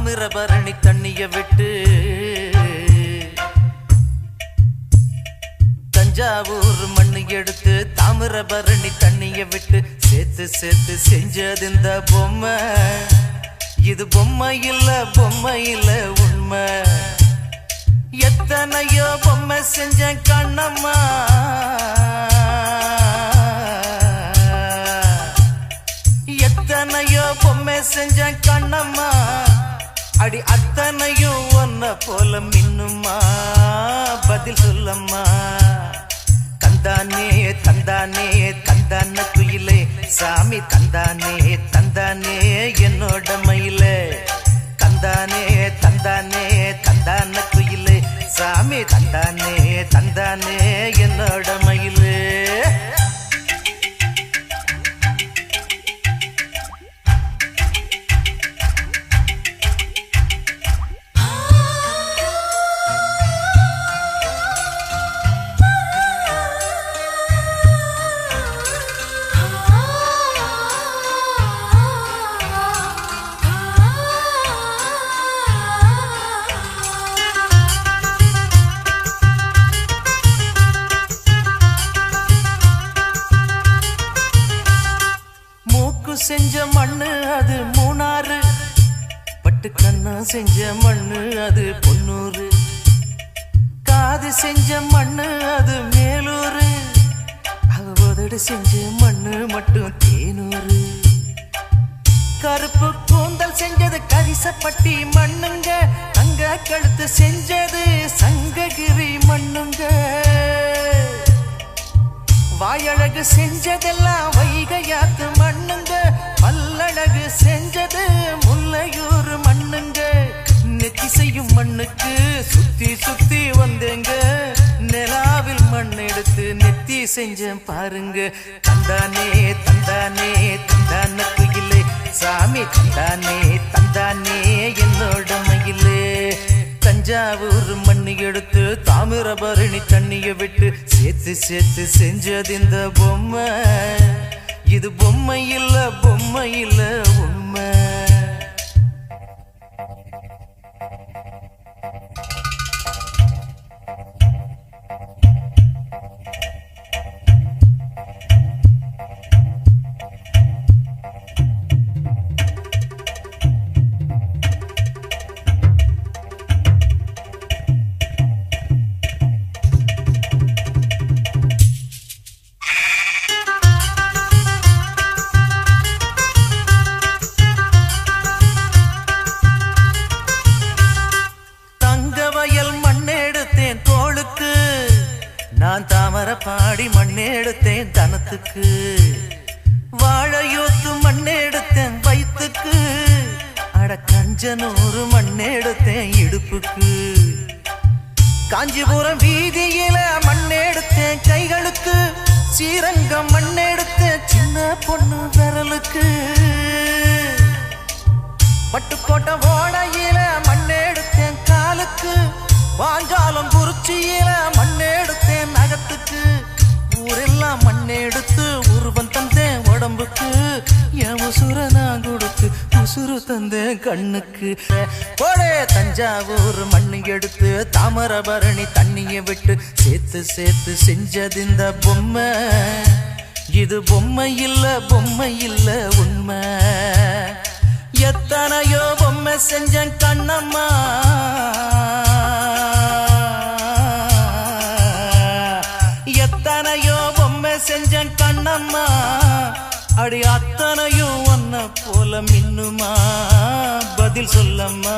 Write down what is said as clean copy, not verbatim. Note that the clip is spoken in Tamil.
தாமிரபரணி தண்ணிய விட்டு தஞ்சாவூர் மண்ணு எடுத்து தாமிரபரணி தண்ணிய விட்டு சேர்த்து சேர்த்து செஞ்சது இந்த பொம்மை. இது பொம்மை இல்ல உண்மை. எத்தனையோ பொம்மை செஞ்ச கண்ணம்மா, எத்தனையோ பொம்மை செஞ்ச கண்ணம்மா. அடி அத்தனையும் ஒன்ன போல மின்னுமா, பதில் சொல்லம்மா. தந்தானே தந்தானே தந்தான குயிலே, சாமி தந்தானே தந்தானே என்னோட மயிலே. தந்தானே தந்தானே தந்தான குயிலே, சாமி தந்தானே தந்தானே என்னோட மயிலே. செஞ்ச மண்ணு அது மூணாறு, பட்டு கண்ணா செஞ்ச மண்ணு அது பொன்னூறு. காது செஞ்ச மண்ணு அது மேலூரு, அவதடு செஞ்ச மண்ணு மட்டும் தேனூரு. கருப்பு கூந்தல் செஞ்சது கரிசப்பட்டி மண்ணுங்க, தங்க கழுத்து செஞ்சது சங்ககிரி மண்ணுங்க. வாயழகு செஞ்சதெல்லாம் வைகையாத்து மண்ணுங்க, பல்லழகு செஞ்சது முல்லையூர் மண்ணுங்க. நெத்தி செய்யும் மண்ணுக்கு சுத்தி சுத்தி வந்தேங்க, நிலாவில் மண் எடுத்து நெத்தி செஞ்சேன் பாருங்க. தந்தானே தந்தானே தந்தான குயிலே, சாமி தந்தானே தந்தானே என்னோட மயிலே. தஞ்சாவூர் மண்ணு எடுத்து தாமிரபரணி தண்ணிய விட்டு சேர்த்து சேர்த்து செஞ்சது இந்த பொம்மை. இது பொம்மை இல்ல உண்மை. நான் தாமரப்பாடி மண்ணெடுத்தேன் தனத்துக்கு, வாழையோத்து மண்ணெடுத்தேன் வயிற்றுக்கு, அட கஞ்சனூறு மண்ணெடுத்தேன் இடுப்புக்கு. காஞ்சிபுரம் வீதியில மண்ணெடுத்தேன் கைகளுக்கு, ஸ்ரீரங்கம் மண்ணெடுத்தேன் சின்ன பொண்ணு விரலுக்கு. பட்டுக்கோட்டை ஓடையில மண்ணெடுத்தேன் காலுக்கு, வாஞ்சாலம் குறிச்சியில மண்ணெடுத்தேன் நகத்துக்கு. ஊரெல்லாம் மண்ணெடுத்து உருவம் தந்தேன் உடம்புக்கு, என் உசுர நான் கொடுத்து உசுறு தந்தேன் கண்ணுக்கு. போடே தஞ்சாவூர் மண்ணு எடுத்து தாமிரபரணி தண்ணிய விட்டு சேர்த்து சேர்த்து செஞ்சது இந்த பொம்மை. இது பொம்மை இல்ல உண்மை. எத்தனையோ பொம்மை செஞ்சேன் கண்ணம்மா, எத்தனையோ பொம்மை செஞ்சேன் கண்ணம்மா. அடி அத்தனையும் ஒன்ன போல மின்னுமா, பதில் சொல்லம்மா.